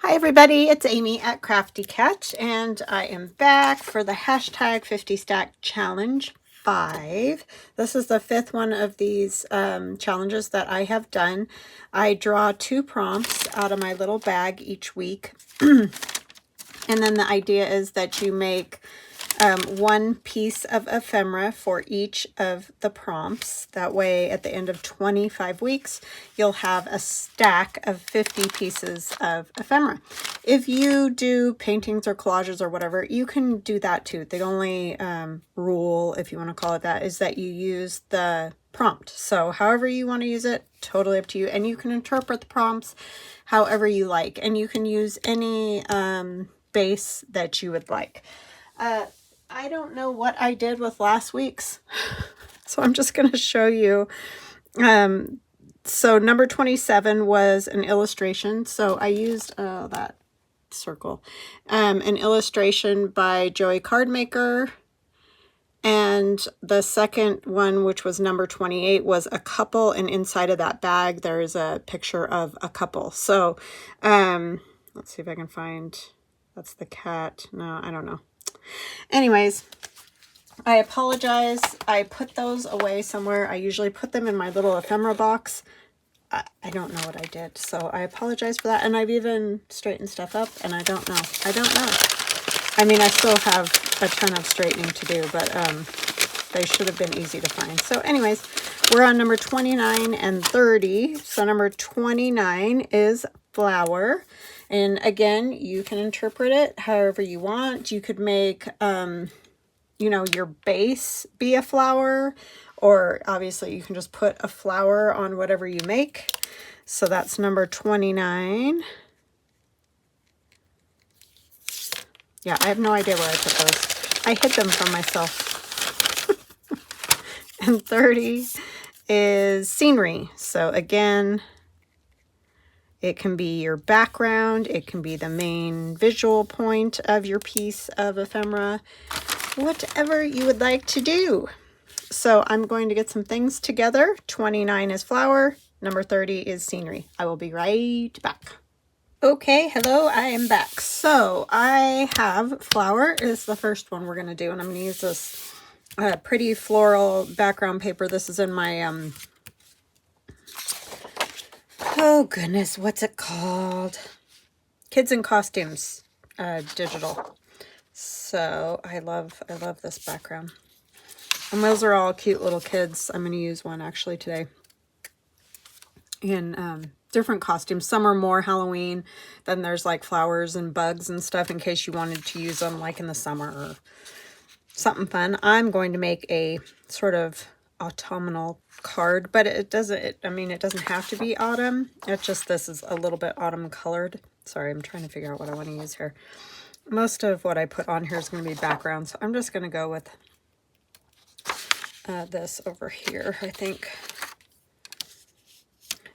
Hi everybody, it's Amy at Crafty Cat, and I am back for the hashtag 50 Stack Challenge 5. This is the fifth one of these challenges that I have done. I draw 2 prompts out of my little bag each week, and then the idea is that you make one piece of ephemera for each of the prompts. That way, at the end of 25 weeks, you'll have a stack of 50 pieces of ephemera. If you do paintings or collages or whatever, you can do that too. The only rule, if you want to call it that, is that you use the prompt. So however you want to use it, totally up to you. And you can interpret the prompts however you like. And you can use any base that you would like. I don't know what I did with last week's, so I'm just going to show you. So number 27 was an illustration. So I used that circle, an illustration by Joey Cardmaker. And the second one, which was number 28, was a couple, and inside of that bag there is a picture of a couple. So let's see if I can find, that's the cat. No, I don't know. Anyways, I apologize. I put those away somewhere. I usually put them in my little ephemera box. I don't know what I did, so I apologize for that. And I've even straightened stuff up, and I don't know. I mean, I still have a ton of straightening to do, but they should have been easy to find. So anyways, we're on number 29 and 30. So number 29 is flower. And again, you can interpret it however you want. You could make, you know, your base be a flower, or obviously you can just put a flower on whatever you make. So that's number 29. Yeah, I have no idea where I put those. I hid them from myself. And 30 is scenery. So again, it can be your background, it can be the main visual point of your piece of ephemera, whatever you would like to do. So I'm going to get some things together. 29 is flower, number 30 is scenery. I will be right back. Okay, hello, I am back. So I have flower is the first one we're going to do, and I'm going to use this pretty floral background paper. This is in my oh goodness, what's it called? Kids in Costumes digital. So I love this background. And those are all cute little kids. I'm going to use one actually today in different costumes. Some are more Halloween. Then there's like flowers and bugs and stuff in case you wanted to use them like in the summer or something fun. I'm going to make a sort of autumnal card, but it doesn't, I mean, it doesn't have to be autumn. It's just, this is a little bit autumn colored. Sorry, I'm trying to figure out what I want to use here. Most of what I put on here is going to be background, so I'm just going to go with this over here, I think.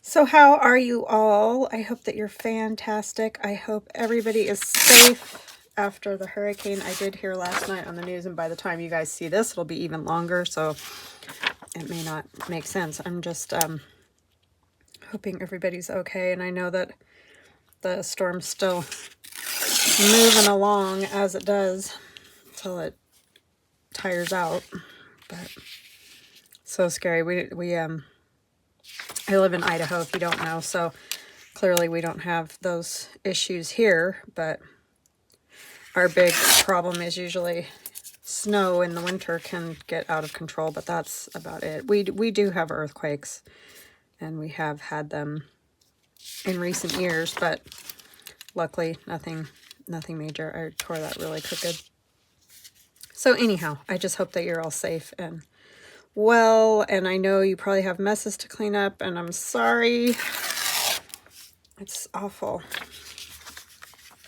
So how are you all? I hope that you're fantastic. I hope everybody is safe after the hurricane. I did hear last night on the news, and by the time you guys see this, it'll be even longer, so it may not make sense. I'm just hoping everybody's okay, and I know that the storm's still moving along as it does until it tires out. But so scary. I live in Idaho, if you don't know, so clearly we don't have those issues here, but our big problem is usually snow in the winter can get out of control, but that's about it. We do have earthquakes, and we have had them in recent years, but luckily nothing major. I tore that really crooked. So anyhow, I just hope that you're all safe and well, and I know you probably have messes to clean up, and I'm sorry. It's awful.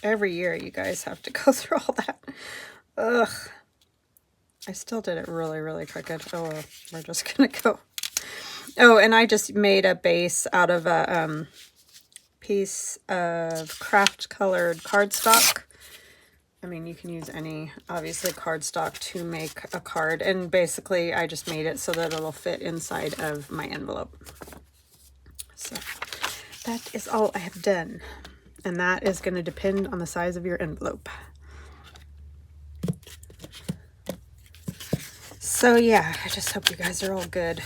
Every year you guys have to go through all that. Ugh. I still did it really, really crooked. Oh, well, we're just gonna go. Oh, and I just made a base out of a piece of craft colored cardstock. I mean, you can use any, obviously, cardstock to make a card. And basically, I just made it so that it'll fit inside of my envelope. So that is all I have done. And that is going to depend on the size of your envelope. So yeah, I just hope you guys are all good.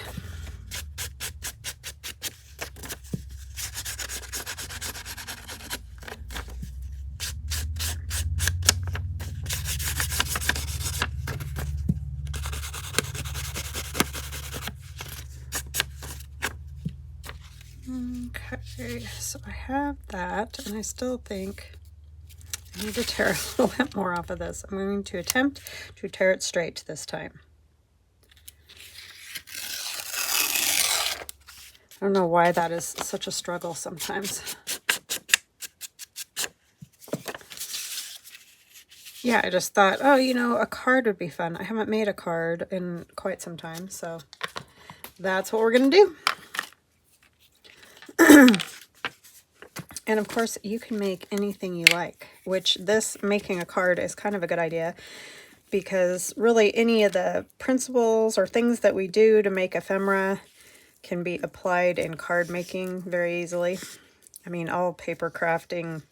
Okay, so I have that, and I still think I need to tear a little bit more off of this. I'm going to attempt to tear it straight this time. I don't know why that is such a struggle sometimes. Yeah, I just thought, oh, you know, a card would be fun. I haven't made a card in quite some time, so that's what we're going to do. And of course, you can make anything you like, which this making a card is kind of a good idea, because really any of the principles or things that we do to make ephemera can be applied in card making very easily. I mean, all paper crafting,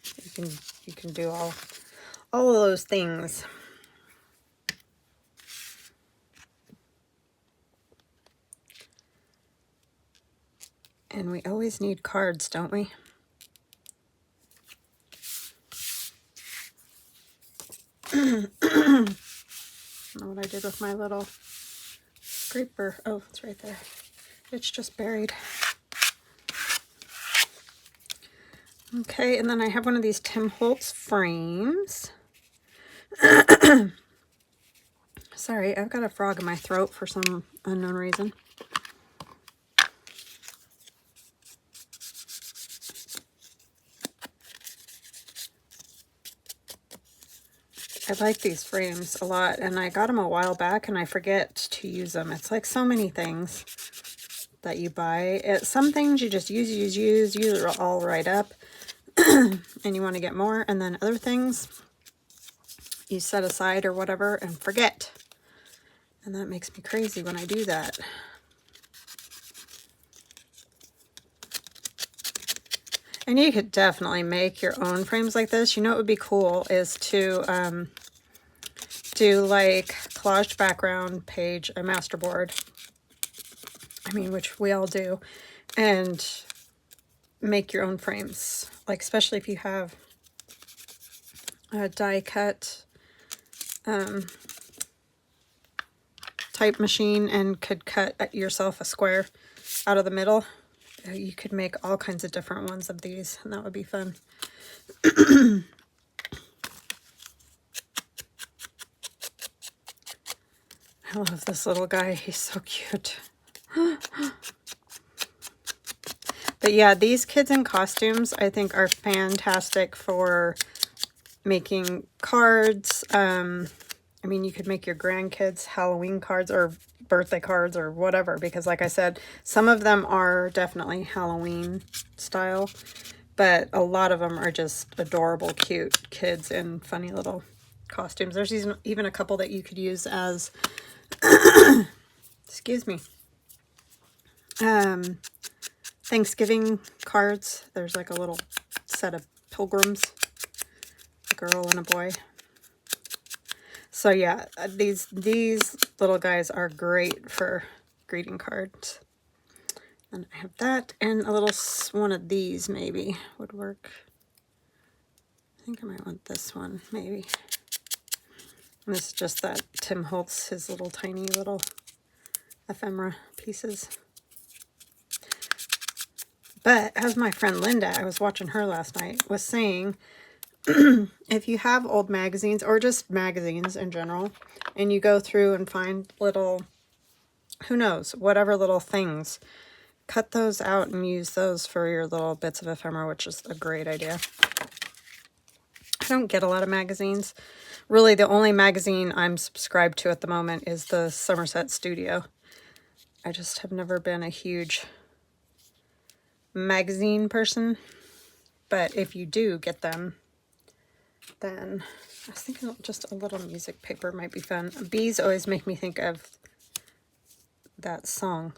you can do all of those things. And we always need cards, don't we? I don't know what I did with my little scraper. Oh, it's right there. It's just buried. Okay, and then I have one of these Tim Holtz frames. Sorry, I've got a frog in my throat for some unknown reason. I like these frames a lot, and I got them a while back, and I forget to use them. It's like so many things that you buy. Some things you just use it all right up, and you want to get more, and then other things you set aside or whatever and forget. And that makes me crazy when I do that. And you could definitely make your own frames like this. You know what would be cool is to do like collaged background page, a masterboard. I mean, which we all do. And make your own frames. Like, especially if you have a die cut type machine and could cut yourself a square out of the middle. You could make all kinds of different ones of these, and that would be fun. I love this little guy. He's so cute. But yeah, these kids in costumes, I think, are fantastic for making cards. I mean, you could make your grandkids Halloween cards or birthday cards or whatever, because like I said, some of them are definitely Halloween style, but a lot of them are just adorable, cute kids in funny little costumes. There's even a couple that you could use as, excuse me, Thanksgiving cards. There's like a little set of pilgrims, a girl and a boy. So yeah, these little guys are great for greeting cards. And I have that, and a little one of these maybe would work. I think I might want this one, maybe. And this is just that Tim Holtz, his little tiny little ephemera pieces. But as my friend Linda, I was watching her last night, was saying, if you have old magazines or just magazines in general, and you go through and find little, who knows, whatever little things, cut those out and use those for your little bits of ephemera, which is a great idea. I don't get a lot of magazines. Really, the only magazine I'm subscribed to at the moment is the Somerset Studio. I just have never been a huge magazine person. But if you do get them, then I was thinking just a little music paper might be fun. Bees always make me think of that song.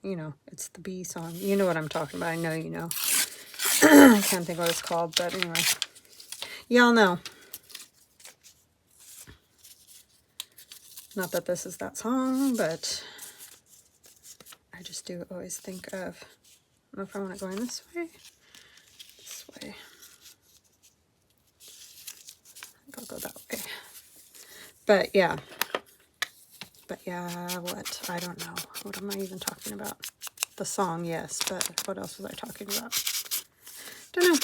You know, it's the bee song. You know what I'm talking about. I know you know. I can't think what it's called, but anyway. Y'all know. Not that this is that song, but I just do always think of, I don't know if I want it going this way. This way. I think I'll go that way. But yeah. But yeah, what? I don't know. What am I even talking about? The song, yes, but what else was I talking about? Don't know.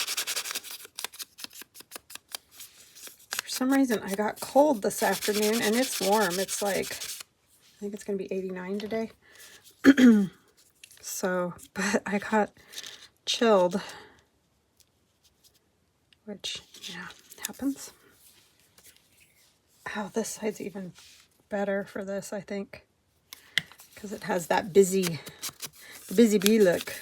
For some reason, I got cold this afternoon, and it's warm. It's like, I think it's going to be 89 today. So, but I got chilled, which, yeah, happens. Oh, this side's even better for this, I think, because it has that busy bee look.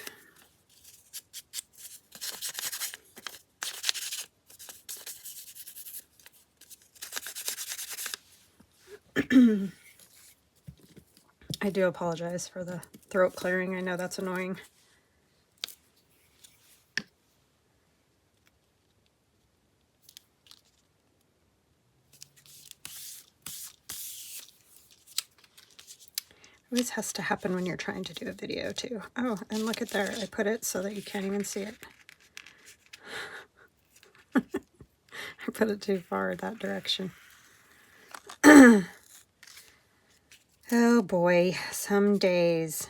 I do apologize for the throat clearing. I know that's annoying. It always has to happen when you're trying to do a video too. Oh, and look at there. I put it so that you can't even see it. I put it too far that direction. Oh boy, some days.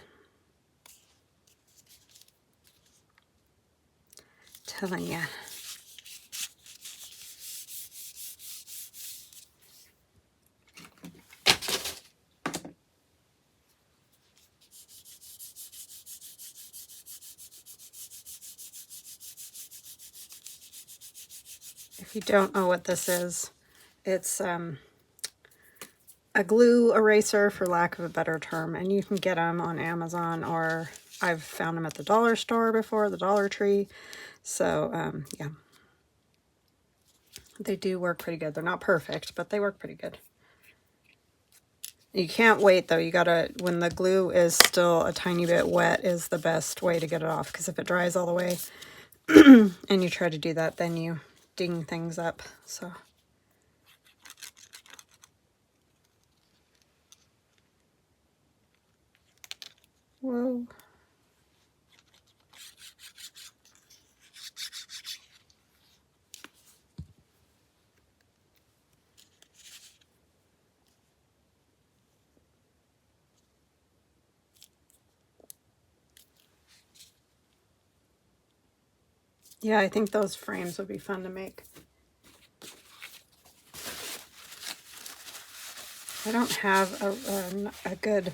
Telling ya. If you don't know what this is, it's a glue eraser, for lack of a better term, and you can get them on Amazon, or I've found them at the dollar store before, the Dollar Tree. So yeah, they do work pretty good. They're not perfect, but they work pretty good. You can't wait though. You gotta, when the glue is still a tiny bit wet, is the best way to get it off, because if it dries all the way and you try to do that, then you ding things up. So whoa. Yeah, I think those frames would be fun to make. I don't have a good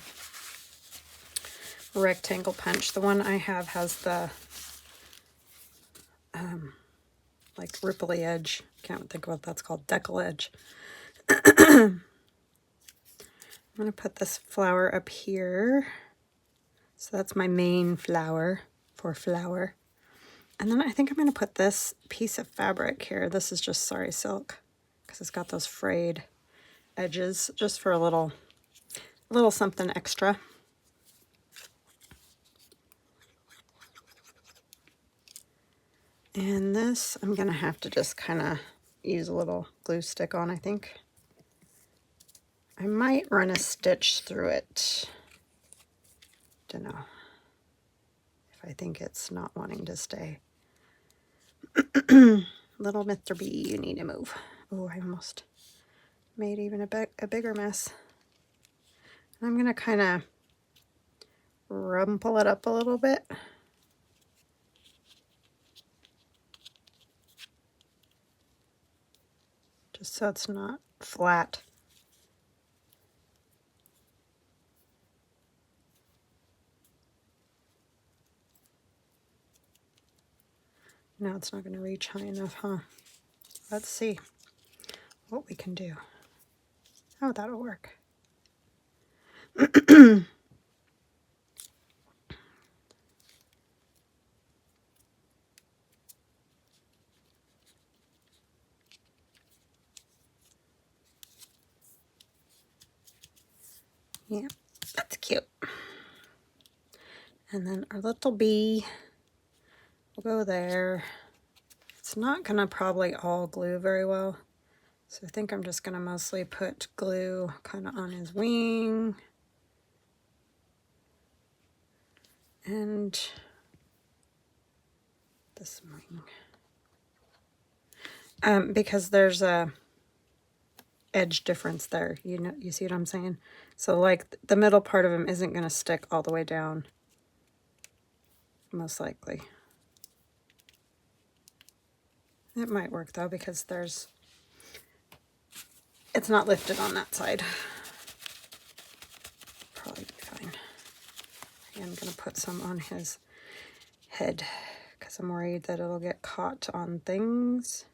rectangle punch. The one I have has the like ripply edge. Can't think of what that's called. Decal edge. I'm going to put this flower up here. So that's my main flower for flower. And then I think I'm going to put this piece of fabric here. This is just Sari Silk, because it's got those frayed edges, just for a little something extra. And this I'm going to have to just kind of use a little glue stick on, I think. I might run a stitch through it. Don't know if I think it's not wanting to stay. Little Mr. B, you need to move. Oh, I almost made even a bigger mess. I'm going to kind of rumple it up a little bit. Just so it's not flat. Now it's not going to reach high enough, huh? Let's see what we can do. Oh, that'll work. Yeah, that's cute. And then our little bee. We'll go there. It's not gonna probably all glue very well, so I think I'm just gonna mostly put glue kind of on his wing and this wing. Because there's a edge difference there, you know, you see what I'm saying? So like the middle part of him isn't going to stick all the way down, most likely. It might work though, because it's not lifted on that side. Probably be fine. I'm going to put some on his head because I'm worried that it'll get caught on things.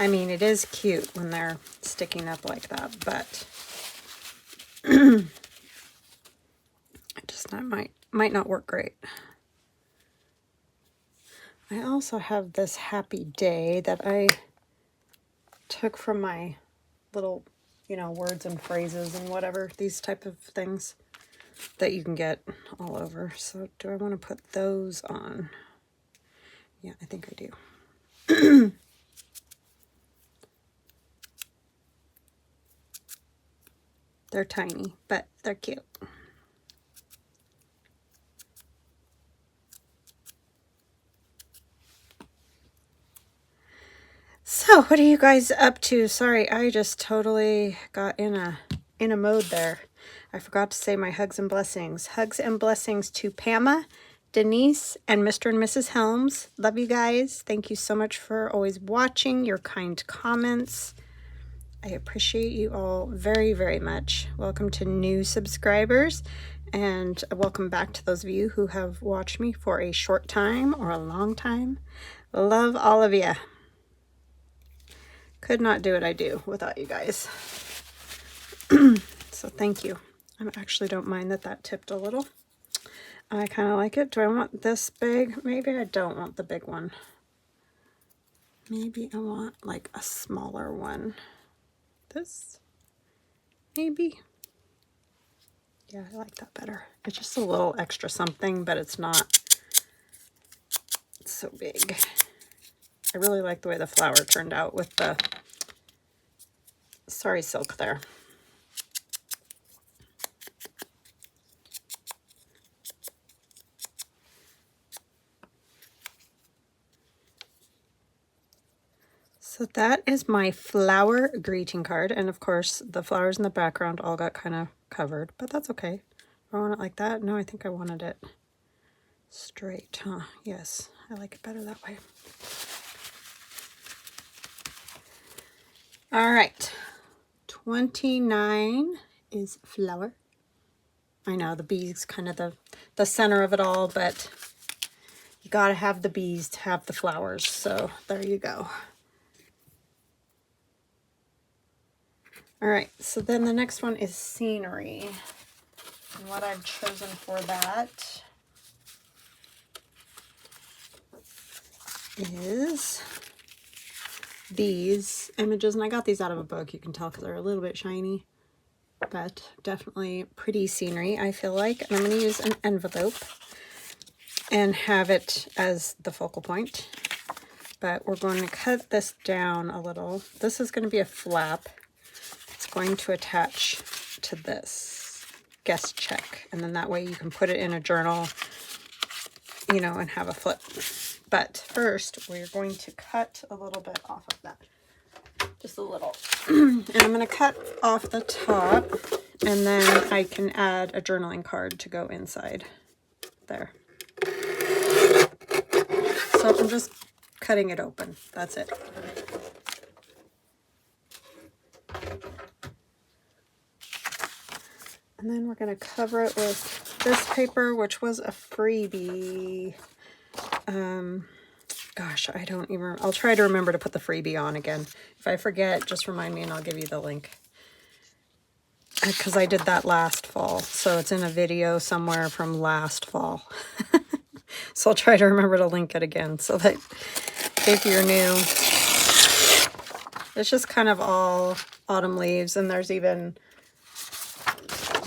I mean, it is cute when they're sticking up like that, but it just might not work great. I also have this happy day that I took from my little, you know, words and phrases and whatever, these type of things that you can get all over. So do I want to put those on? Yeah, I think I do. They're tiny, but they're cute. So what are you guys up to? Sorry, I just totally got in a mode there. I forgot to say my hugs and blessings. Hugs and blessings to Pama, Denise, and Mr. and Mrs. Helms. Love you guys. Thank you so much for always watching, your kind comments. I appreciate you all very, very much. Welcome to new subscribers, and welcome back to those of you who have watched me for a short time or a long time. Love all of you. Could not do what I do without you guys. So thank you. I actually don't mind that tipped a little. I kind of like it. Do I want this big? Maybe I don't want the big one. Maybe I want like a smaller one. This? Maybe. Yeah, I like that better. It's just a little extra something, but it's not so big. I really like the way the flower turned out with the sari silk there. So that is my flower greeting card. And of course, the flowers in the background all got kind of covered, but that's okay. Do I want it like that? No, I think I wanted it straight, huh? Yes, I like it better that way. All right, 29 is flower. I know the bees kind of the center of it all, but you gotta have the bees to have the flowers. So there you go. All right, so then the next one is scenery. And what I've chosen for that is these images. And I got these out of a book, you can tell, because they're a little bit shiny, but definitely pretty scenery, I feel like. And I'm going to use an envelope and have it as the focal point. But we're going to cut this down a little. This is going to be a flap. It's going to attach to this guest check, and then that way you can put it in a journal, you know, and have a flip. But first we're going to cut a little bit off of that, just a little. And I'm going to cut off the top, and then I can add a journaling card to go inside there. So I'm just cutting it open, that's it. And then we're going to cover it with this paper, which was a freebie. Gosh, I don't even... I'll try to remember to put the freebie on again. If I forget, just remind me and I'll give you the link. Because I did that last fall. So it's in a video somewhere from last fall. So I'll try to remember to link it again so that if you're new... It's just kind of all autumn leaves, and there's even...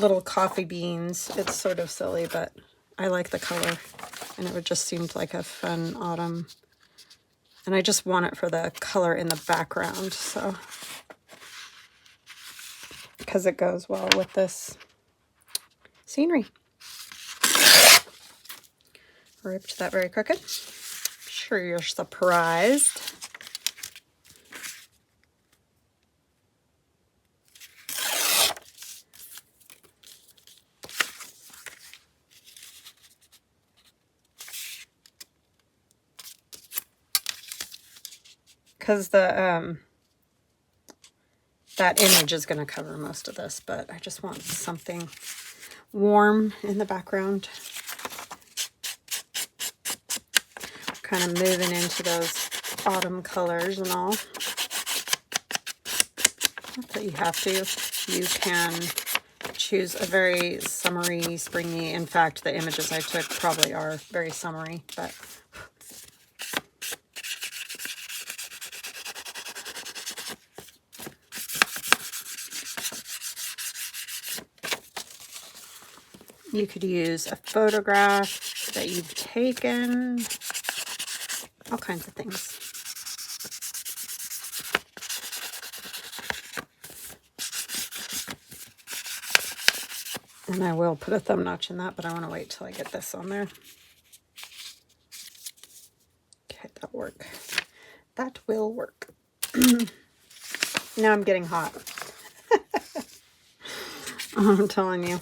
little coffee beans. It's sort of silly, but I like the color, and it would just seemed like a fun autumn. And I just want it for the color in the background, so because it goes well with this scenery. Ripped that very crooked. Sure you're surprised. Because the that image is going to cover most of this, but I just want something warm in the background. Kind of moving into those autumn colors and all. Not that you have to. You can choose a very summery, springy. In fact, the images I took probably are very summery, but you could use a photograph that you've taken, all kinds of things. And I will put a thumb notch in that, but I want to wait till I get this on there. Okay, that'll work. That will work. Now I'm getting hot. I'm telling you.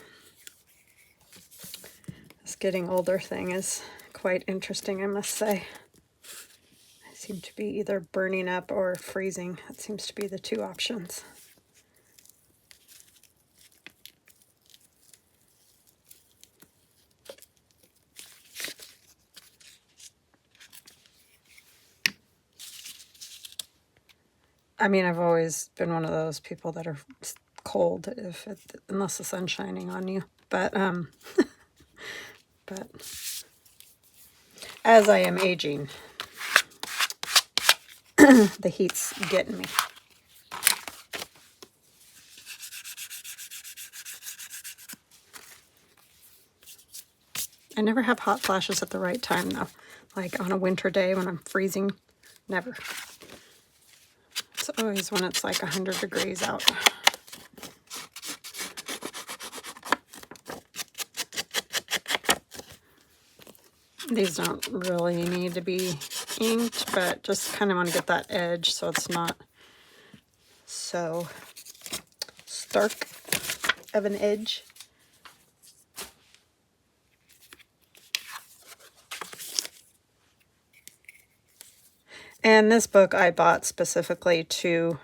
This getting older thing is quite interesting, I must say. I seem to be either burning up or freezing. That seems to be the two options. I mean, I've always been one of those people that are cold unless the sun's shining on you. But but as I am aging, the heat's getting me. I never have hot flashes at the right time, though. Like on a winter day when I'm freezing, never. It's always when it's like 100 degrees out. These don't really need to be inked, but just kind of want to get that edge so it's not so stark of an edge. And this book I bought specifically to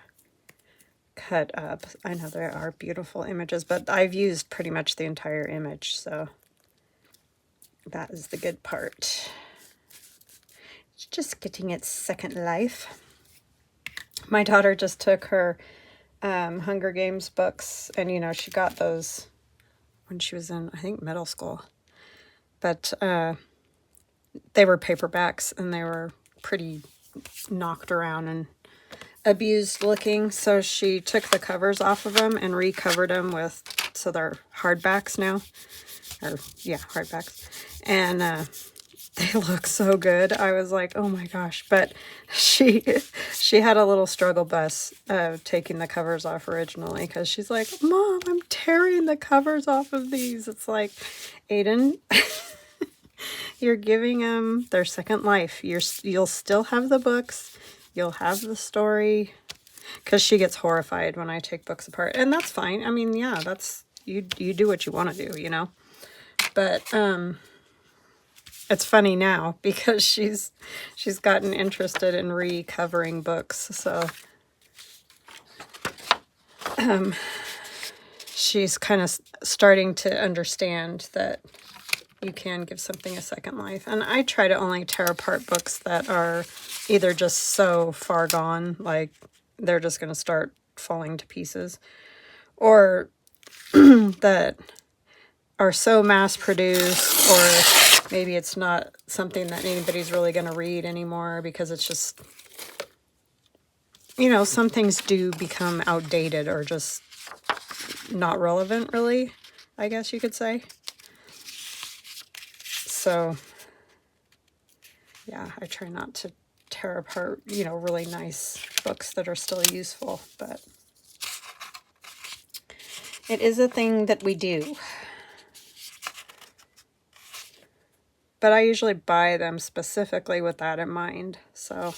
cut up. I know there are beautiful images, but I've used pretty much the entire image, so that is the good part. It's just getting its second life. My daughter just took her Hunger Games books, and you know, she got those when she was in, I think, middle school. But they were paperbacks, and they were pretty knocked around and abused looking, so she took the covers off of them and recovered them with, so they're hardbacks now, or yeah, hardbacks, and they look so good. I was like, oh my gosh. But she had a little struggle bus taking the covers off originally, because she's like, Mom, I'm tearing the covers off of these. It's like, Aiden, you're giving them their second life. You'll still have the books. You'll have the story. Because she gets horrified when I take books apart. And that's fine. I mean, yeah, that's, you do what you want to do, you know. But it's funny now because she's gotten interested in recovering books. So she's kind of starting to understand that you can give something a second life. And I try to only tear apart books that are either just so far gone, like they're just going to start falling to pieces, or that are so mass-produced, or maybe it's not something that anybody's really going to read anymore because it's just, you know, some things do become outdated or just not relevant, really. I guess you could say. So, yeah, I try not to tear apart, you know, really nice books that are still useful, but it is a thing that we do. But I usually buy them specifically with that in mind. So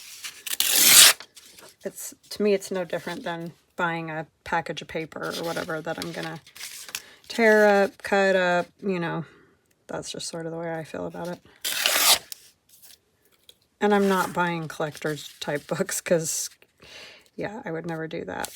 it's, to me, it's no different than buying a package of paper or whatever that I'm gonna tear up, cut up, you know. That's just sort of the way I feel about it. And I'm not buying collector's type books because, yeah, I would never do that.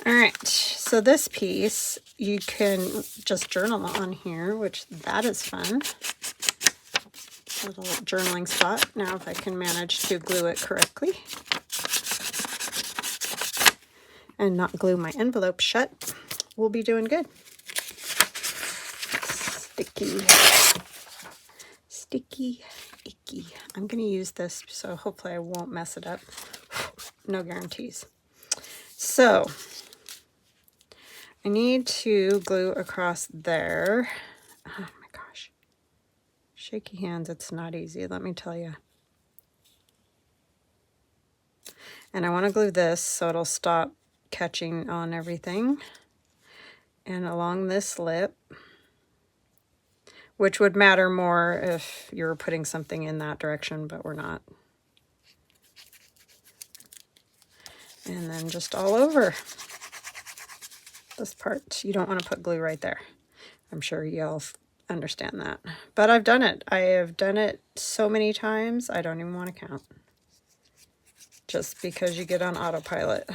All right, so this piece you can just journal on here, which that is fun. A little journaling spot. Now if I can manage to glue it correctly and not glue my envelope shut, we'll be doing good. Sticky. Sticky, icky. I'm going to use this, so hopefully I won't mess it up. No guarantees. So I need to glue across there. Oh my gosh. Shaky hands, it's not easy, let me tell you. And I want to glue this so it'll stop catching on everything. And along this lip, which would matter more if you were putting something in that direction, but we're not. And then just all over this part. You don't want to put glue right there. I'm sure you'll understand that. But I've done it. I have done it so many times, I don't even want to count. Just because you get on autopilot.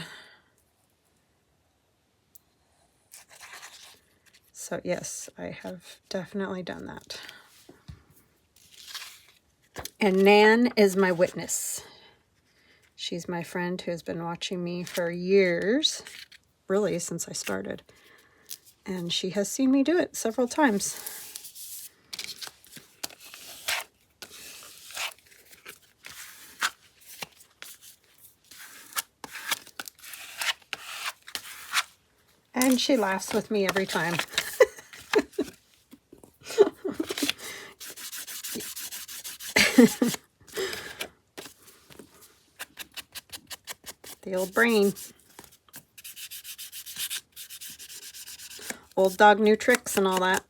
So yes, I have definitely done that. And Nan is my witness. She's my friend who has been watching me for years, really since I started. And she has seen me do it several times. And she laughs with me every time. The old brain. Old dog, new tricks and all that.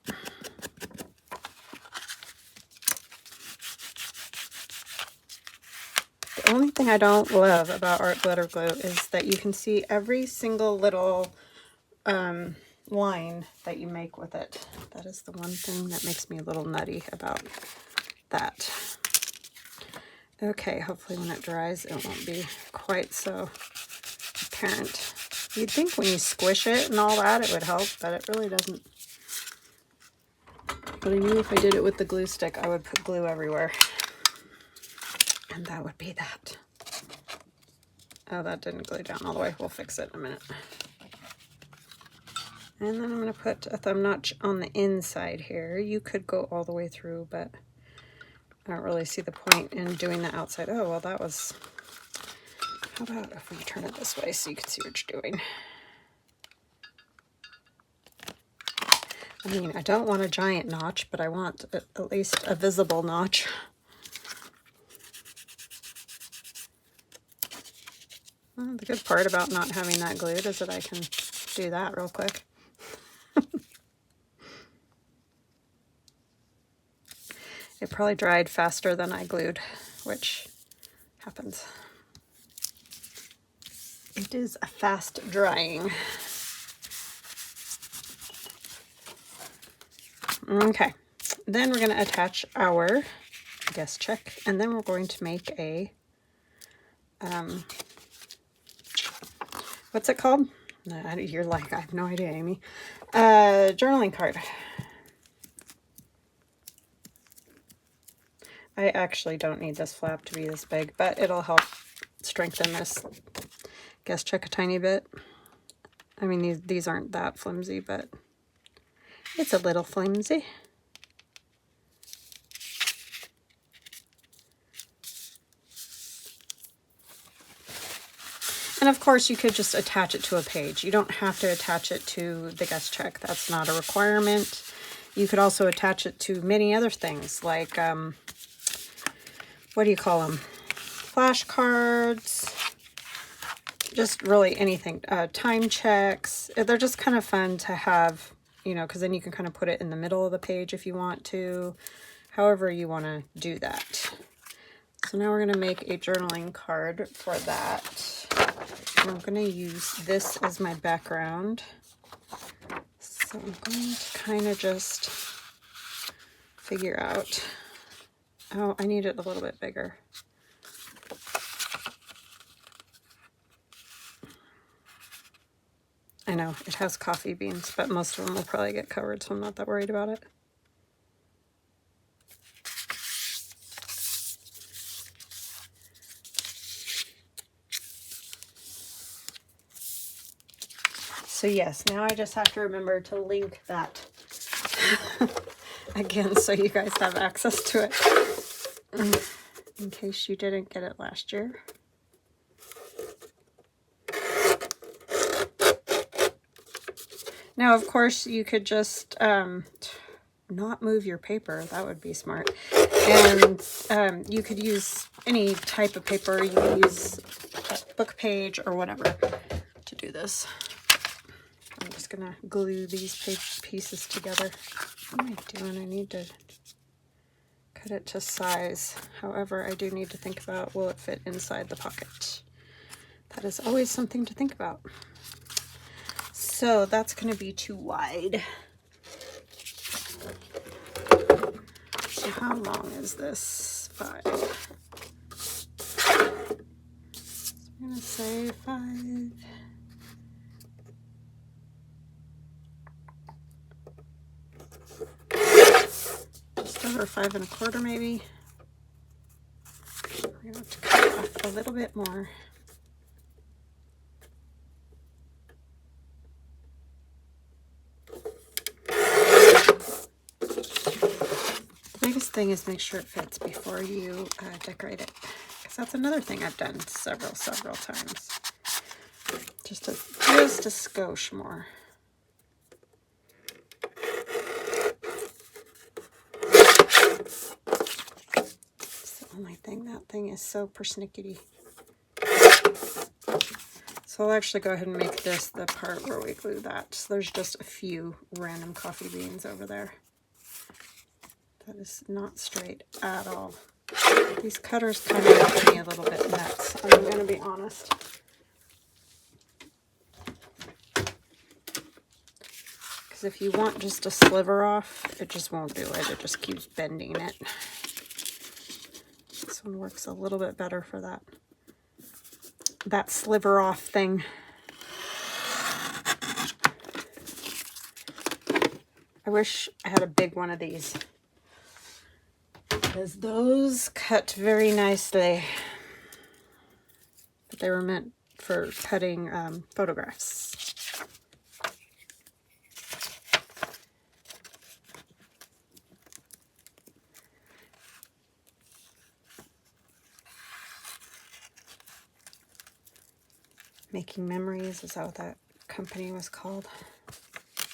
The only thing I don't love about art glitter glue is that you can see every single little line that you make with it. That is the one thing that makes me a little nutty about that. Okay, hopefully when it dries it won't be quite so apparent. You'd think when you squish it and all that it would help, but it really doesn't. But I knew if I did it with the glue stick I would put glue everywhere. And that would be that. Oh, that didn't glue down all the way. We'll fix it in a minute. And then I'm going to put a thumb notch on the inside here. You could go all the way through, but I don't really see the point in doing the outside. Oh, well, that was... How about if we turn it this way so you can see what you're doing? I mean, I don't want a giant notch, but I want at least a visible notch. Well, the good part about not having that glued is that I can do that real quick. It probably dried faster than I glued, which happens. It is a fast drying. Okay, then we're going to attach our guest check, and then we're going to make a, what's it called? You're like, I have no idea, Amy. Journaling card. I actually don't need this flap to be this big, but it'll help strengthen this guest check a tiny bit. I mean, these aren't that flimsy, but it's a little flimsy. And of course, you could just attach it to a page. You don't have to attach it to the guest check. That's not a requirement. You could also attach it to many other things like, what do you call them? Flashcards, just really anything. Time checks. They're just kind of fun to have, you know, because then you can kind of put it in the middle of the page if you want to, however you want to do that. So now we're going to make a journaling card for that. And I'm going to use this as my background. So I'm going to kind of just figure out, oh, I need it a little bit bigger. I know, it has coffee beans, but most of them will probably get covered, so I'm not that worried about it. So yes, now I just have to remember to link that again so you guys have access to it in case you didn't get it last year. Now, of course, you could just not move your paper. That would be smart. And you could use any type of paper. You could use a book page or whatever to do this. I'm just going to glue these page pieces together. What am I doing? I need to cut it to size. However, I do need to think about, will it fit inside the pocket? That is always something to think about. So that's going to be too wide. So how long is this? 5. So I'm going to say 5. Just over 5 1/4 maybe. I'm going to have to cut it off a little bit more. The biggest thing is make sure it fits before you decorate it, because that's another thing I've done several times. Just a skosh more. It's the only thing. That thing is so persnickety. So I'll actually go ahead and make this the part where we glue that. So there's just a few random coffee beans over there. That is not straight at all. These cutters kind of make me a little bit nuts, I'm going to be honest. Because if you want just a sliver off, it just won't do it. It just keeps bending it. This one works a little bit better for that sliver off thing. I wish I had a big one of these, because those cut very nicely, but they were meant for cutting photographs. Making Memories, is that what that company was called?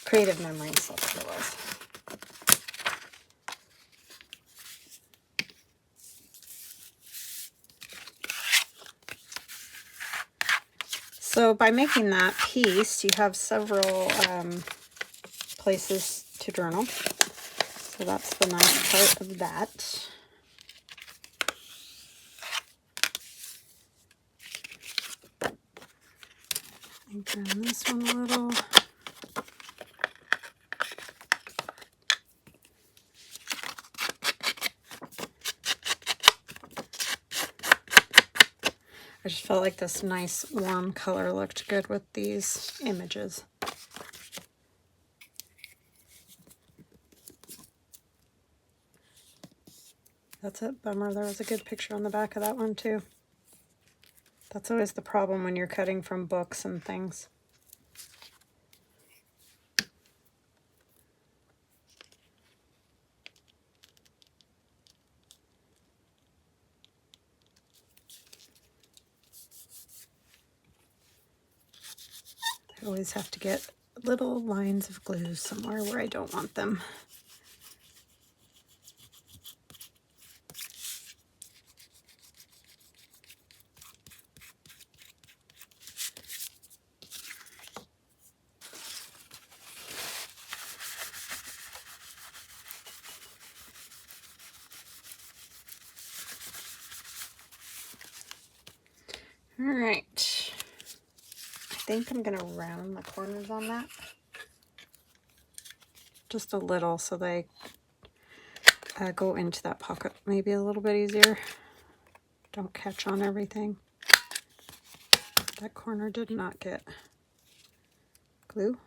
Creative Memories, that's what it was. So by making that piece, you have several places to journal. So that's the nice part of that. And then this one a little. I just felt like this nice warm color looked good with these images. That's it. Bummer. There was a good picture on the back of that one too. That's always the problem when you're cutting from books and things. I always have to get little lines of glue somewhere where I don't want them. All right, I think I'm gonna round the corners on that just a little so they go into that pocket maybe a little bit easier. Don't catch on everything. That corner did not get glue.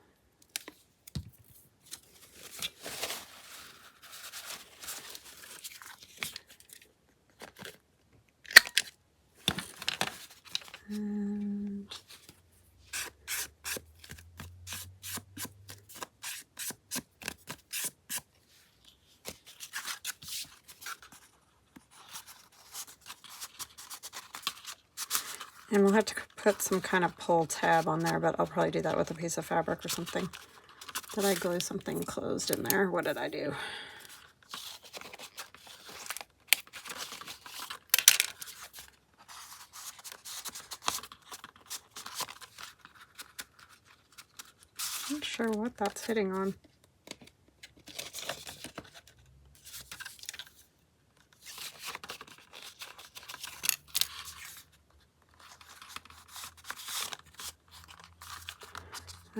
And we'll have to put some kind of pull tab on there, but I'll probably do that with a piece of fabric or something. Did I glue something closed in there? What did I do? Not sure what that's hitting on.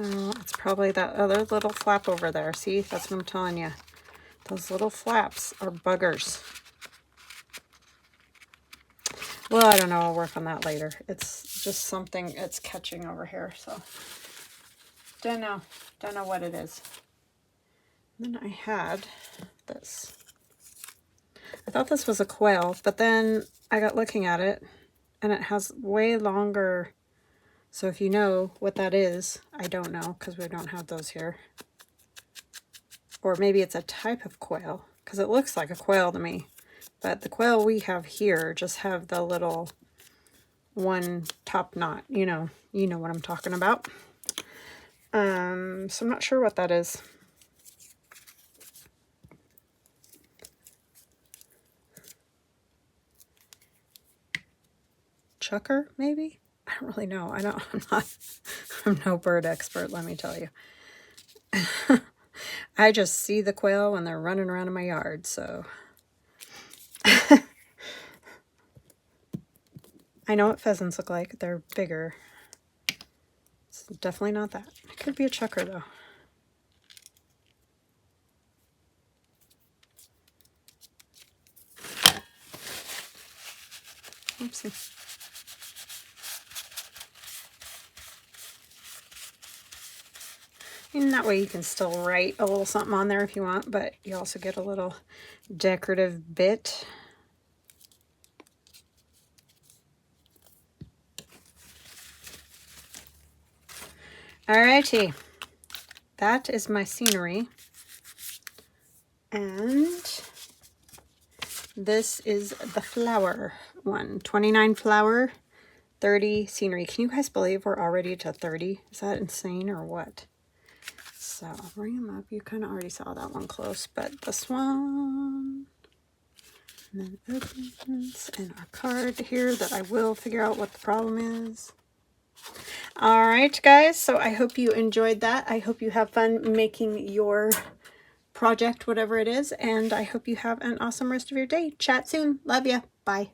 Oh, it's probably that other little flap over there. See, that's what I'm telling you. Those little flaps are buggers. Well, I don't know. I'll work on that later. It's just something it's catching over here. So, don't know what it is. And then I had this. I thought this was a quail, but then I got looking at it, and it has way longer. So if you know what that is, I don't know because we don't have those here. Or maybe it's a type of quail because it looks like a quail to me. But the quail we have here just have the little one top knot. You know what I'm talking about. So I'm not sure what that is. Chucker, maybe? I don't really know. I'm no bird expert, let me tell you. I just see the quail when they're running around in my yard, so. I know what pheasants look like. They're bigger. It's definitely not that. It could be a chucker, though. Oopsie. And that way you can still write a little something on there if you want, but you also get a little decorative bit. Alrighty, that is my scenery. And this is the flower one. 29 flower, 30 scenery. Can you guys believe we're already to 30? Is that insane or what? So I'll bring them up. You kind of already saw that one close, but this one. And then opens, and our card here that I will figure out what the problem is. All right, guys. So I hope you enjoyed that. I hope you have fun making your project, whatever it is. And I hope you have an awesome rest of your day. Chat soon. Love ya. Bye.